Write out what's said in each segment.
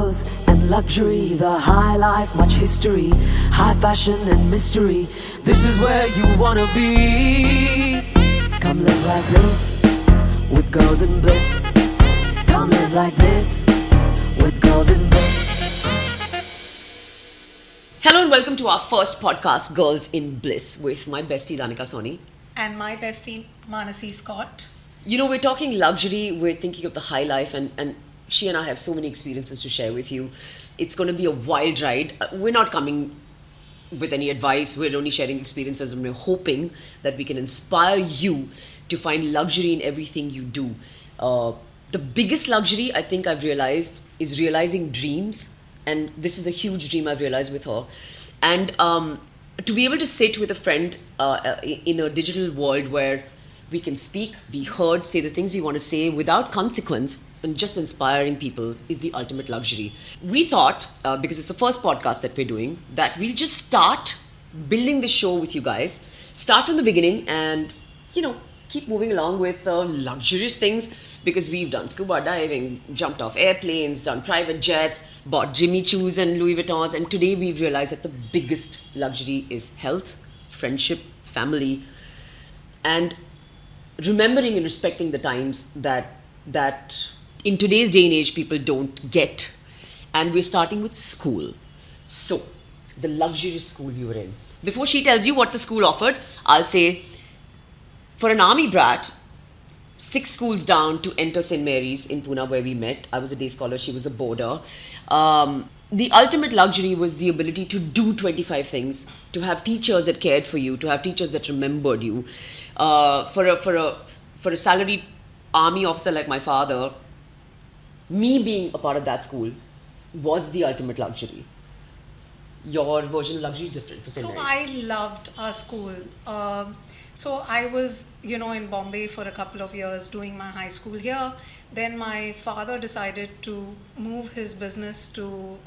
girls and luxury, the high life, much history, high fashion and mystery. This is where you wanna be. Come live like this with girls in bliss. Come live like this with girls in bliss. Hello and welcome to our first podcast, Girls in Bliss, with my bestie Daanikasawhniey. And my bestie, manasiscott. You know, we're talking luxury, we're thinking of the high life, and she and I have so many experiences to share with you. It's going to be a wild ride. We're not coming with any advice, we're only sharing experiences, and we're hoping that we can inspire you to find luxury in everything you do. The biggest luxury I think I've realized is realizing dreams. And this is a huge dream I've realized with her. And to be able to sit with a friend in a digital world where we can speak, be heard, say the things we want to say without consequence, and just inspiring people is the ultimate luxury. We thought, because it's the first podcast that we're doing, that we'll just start building the show with you guys. Start from the beginning and, keep moving along with luxurious things, because we've done scuba diving, jumped off airplanes, done private jets, bought Jimmy Choos and Louis Vuittons, and today we've realized that the biggest luxury is health, friendship, family, and remembering and respecting the times that in today's day and age people don't get. And we're starting with school. So, the luxurious school we were in. Before she tells you what the school offered, I'll say, for an army brat, 6 schools down to enter St. Mary's in Pune, where we met. I was a day scholar, she was a boarder. The ultimate luxury was the ability to do 25 things, to have teachers that cared for you, to have teachers that remembered you. For a salaried army officer like my father, me being a part of that school was the ultimate luxury. Your version of luxury is different for St. So Mary's. I loved our school. So I was, in Bombay for a couple of years doing my high school here. Then my father decided to move his business to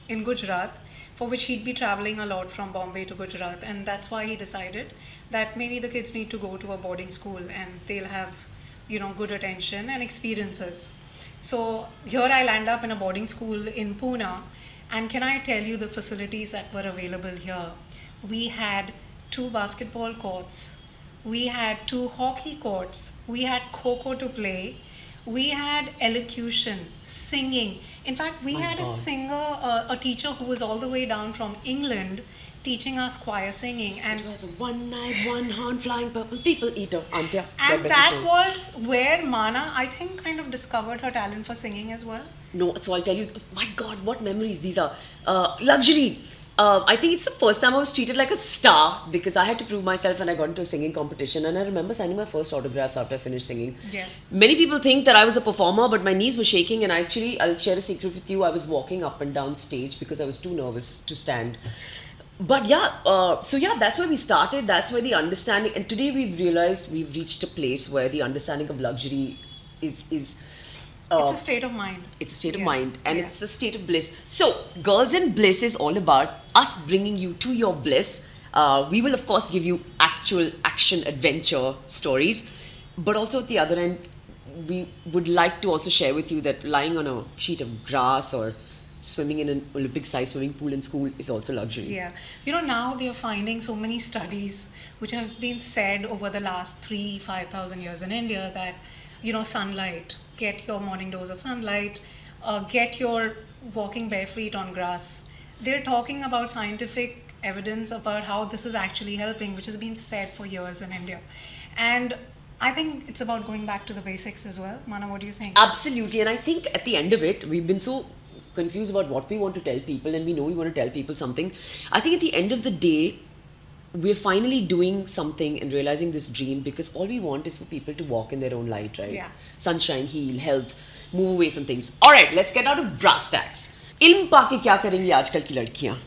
in Gujarat, for which he'd be traveling a lot from Bombay to Gujarat. And that's why he decided that maybe the kids need to go to a boarding school and they'll have, good attention and experiences. So here I land up in a boarding school in Pune. And can I tell you the facilities that were available here? We had 2 basketball courts. We had 2 hockey courts. We had kho-kho to play. We had elocution, singing. In fact, we had a singer, a teacher who was all the way down from England teaching us choir singing. And It was a one night, one horn, flying purple people eater. and that was where Mana, I think, kind of discovered her talent for singing as well. No, so I'll tell you, my God, what memories these are. Luxury. I think it's the first time I was treated like a star, because I had to prove myself and I got into a singing competition, and I remember signing my first autographs after I finished singing. Yeah. Many people think that I was a performer, but my knees were shaking, and I'll share a secret with you. I was walking up and down stage because I was too nervous to stand. But that's where we started. That's where the understanding, and today we've realized we've reached a place where the understanding of luxury is It's a state of mind. It's a state of Yeah. mind, and Yeah. it's a state of bliss. So, Girls in Bliss is all about us bringing you to your bliss. We will, of course, give you actual action adventure stories, but also at the other end, we would like to also share with you that lying on a sheet of grass or swimming in an Olympic-sized swimming pool in school is also luxury. Yeah. Now they are finding so many studies which have been said over the last 5,000 years in India that, sunlight, get your morning dose of sunlight, get your walking barefoot on grass. They're talking about scientific evidence about how this is actually helping, which has been said for years in India. And I think it's about going back to the basics as well. Mana, what do you think? Absolutely, and I think at the end of it, we've been so confused about what we want to tell people, and we know we want to tell people something. I think at the end of the day, we're finally doing something and realizing this dream, because all we want is for people to walk in their own light, right? Yeah. Sunshine, heal, health, move away from things. All right, let's get out of brass tacks. Ilm paake kya karengi aajkal ki ladkiyan?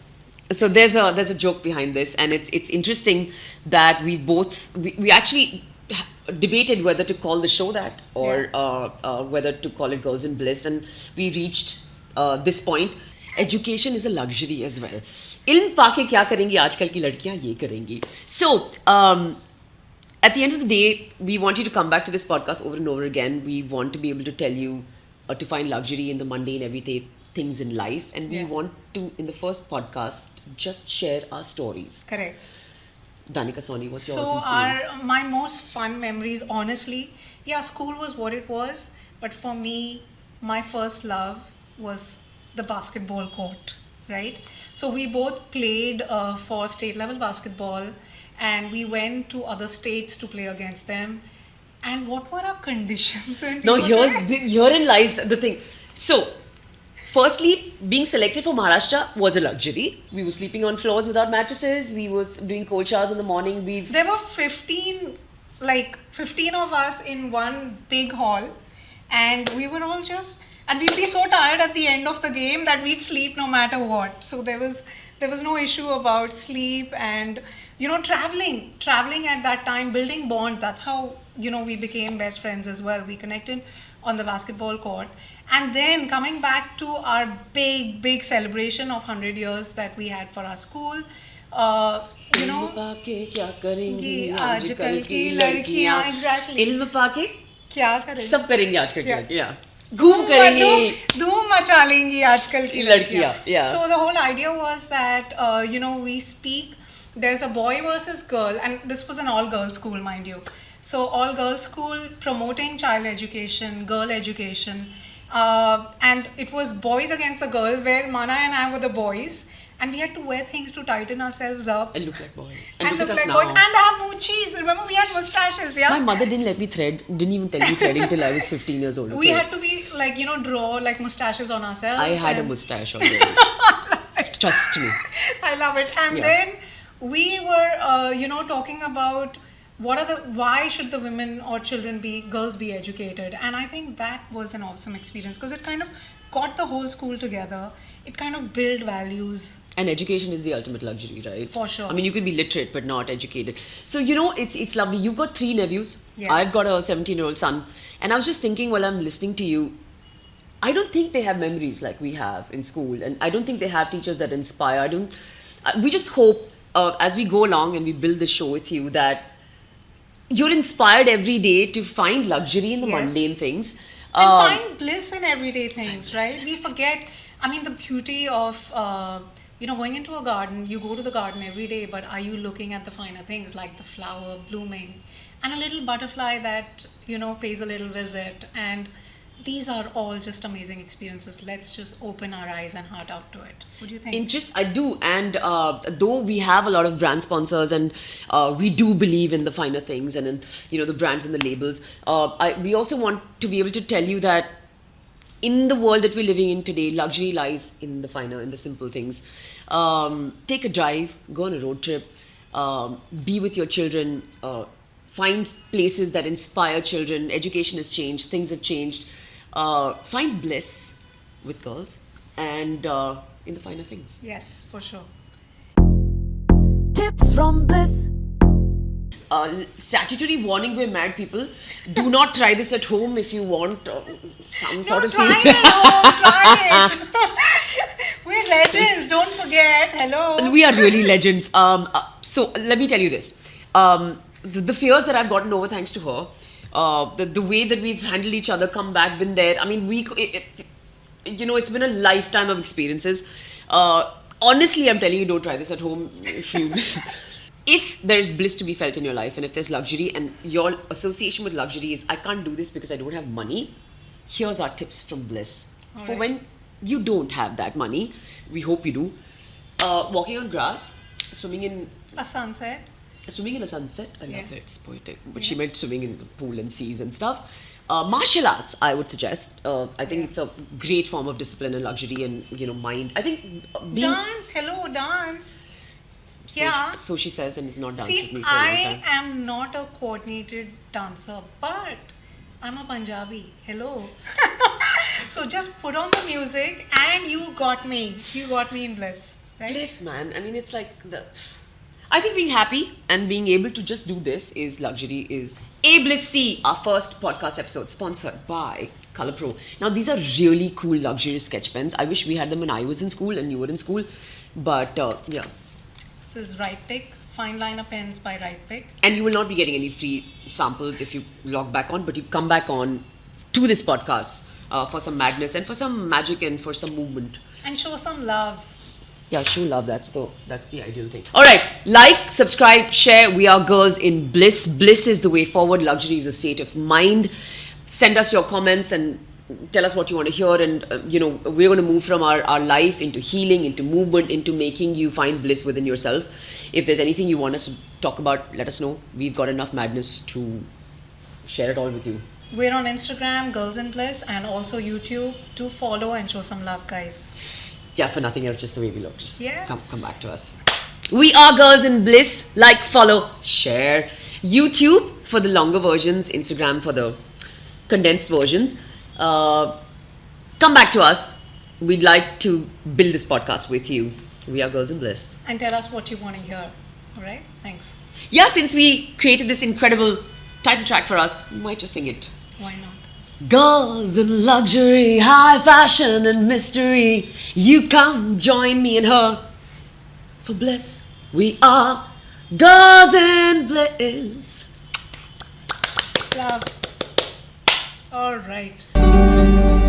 So there's a joke behind this, and it's interesting that we actually debated whether to call the show that or whether to call it Girls in Bliss, and we reached this point. Education is a luxury as well. इल्म पाके क्या करेंगी आजकल की लड़कियां ये करेंगी. So at the end of the day, we want you to come back to this podcast over and over again. We want to be able to tell you to find luxury in the mundane, things in life, and we Yeah. want to, in the first podcast, just share our stories. Correct. Daanikasawhniey, what's yours So in school? my most fun memories, honestly, yeah, school was what it was, but for me, my first love was the basketball court, right? So we both played for state level basketball, and we went to other states to play against them. And what were our conditions when we Now, were there? herein lies the thing. So, firstly, being selected for Maharashtra was a luxury. We were sleeping on floors without mattresses. We was doing cold showers in the morning. There were 15 of us in one big hall, and we were all just, and we'd be so tired at the end of the game that we'd sleep no matter what. So there was no issue about sleep, and traveling at that time, building bond. That's how we became best friends as well. We connected on the basketball court, and then coming back to our big celebration of 100 years that we had for our school. इल्म पाके क्या करेंगी ये आजकल की लड़कियां. exactly. इल्म पाके क्या करेंगे? सब करेंगी आजकल की Yeah. लड़कियां. घूम करेंगी. धूम मचा लेंगी आजकल की लड़कियां, yeah. So the whole idea was that we speak, there's a boy versus girl, and this was an all girls school, mind you. So all girls school promoting child education, girl education, and it was boys against the girl, where Mana and I were the boys, and we had to wear things to tighten ourselves up. And look like boys. And look look at us like now. boys, and have moochies. Remember, we had mustaches, yeah? My mother didn't let me thread, didn't even tell me threading till I was 15 years old. We okay? had to be like, draw like mustaches on ourselves. I had a and- mustache already. Trust me. I love it. And Yeah. then we were, talking about why should the women or girls be educated? And I think that was an awesome experience because it kind of got the whole school together. It kind of built values. And education is the ultimate luxury, right? For sure. I mean, you can be literate but not educated. So, it's lovely. You've got 3 nephews. Yeah. I've got a 17-year-old son. And I was just thinking while I'm listening to you, I don't think they have memories like we have in school. And I don't think they have teachers that inspire. We just hope as we go along and we build the show with you that you're inspired every day to find luxury in the Yes. mundane things. And find bliss in everyday things, right? We forget, the beauty of, going into a garden. You go to the garden every day, but are you looking at the finer things like the flower blooming and a little butterfly that, pays a little visit? And these are all just amazing experiences. Let's just open our eyes and heart out to it. What do you think? I do. And though we have a lot of brand sponsors and we do believe in the finer things and in, the brands and the labels, we also want to be able to tell you that in the world that we're living in today, luxury lies in the finer, in the simple things. Take a drive, go on a road trip, be with your children, find places that inspire children. Education has changed, things have changed. Find bliss with girls and in the finer things. Yes, for sure. Tips from Bliss. Statutory warning we're mad people. Do not try this at home if you want some sort of try serious. it, try it. We're legends, don't forget. Hello. We are really legends. So let me tell you this. The fears that I've gotten over thanks to her, the way that we've handled each other, come back, been there. I mean, it's been a lifetime of experiences. Honestly, I'm telling you, don't try this at home. If there's bliss to be felt in your life and if there's luxury and your association with luxury is, I can't do this because I don't have money, here's our tips from Bliss. All For right. when you don't have that money, we hope you do. Walking on grass, swimming in A sunset. a sunset, I love Yeah. it, it's poetic. But she meant swimming in the pool and seas and stuff. Martial arts, I would suggest. I think it's a great form of discipline and luxury and, mind. I think being... Dance. Hello, dance. So, Yeah. so she says and is not danced with See, me for a long I time. am not a coordinated dancer, but I'm a Punjabi. Hello. So just put on the music and you got me. You got me in bliss. Right? Bliss, man. I mean, it's like I think being happy and being able to just do this is luxury. Is Bliss C, our first podcast episode, sponsored by Color Pro. Now, these are really cool, luxurious sketch pens. I wish we had them when I was in school and you were in school. But yeah. This is Right Pick. Fine liner pens by Right Pick. And you will not be getting any free samples if you log back on, but you come back on to this podcast for some madness and for some magic and for some movement. And show some love. Yeah, show love. That's the ideal thing. All right, like, subscribe, share. We are girls in bliss. Bliss is the way forward. Luxury is a state of mind. Send us your comments and tell us what you want to hear. And we're going to move from our life into healing, into movement, into making you find bliss within yourself. If there's anything you want us to talk about, let us know. We've got enough madness to share it all with you. We're on Instagram, Girls in Bliss, and also YouTube. Do follow and show some love, guys. Yeah, for nothing else, just the way we look. Just Yes. come back to us. We are Girls in Bliss. Like, follow, share. YouTube for the longer versions, Instagram for the condensed versions. Come back to us. We'd like to build this podcast with you. We are Girls in Bliss. And tell us what you want to hear. All right? Thanks. Yeah, since we created this incredible title track for us, we might just sing it. Why not? Girls in luxury, high fashion and mystery. You come join me and her for bliss. We are Girls in Bliss. Love. All right.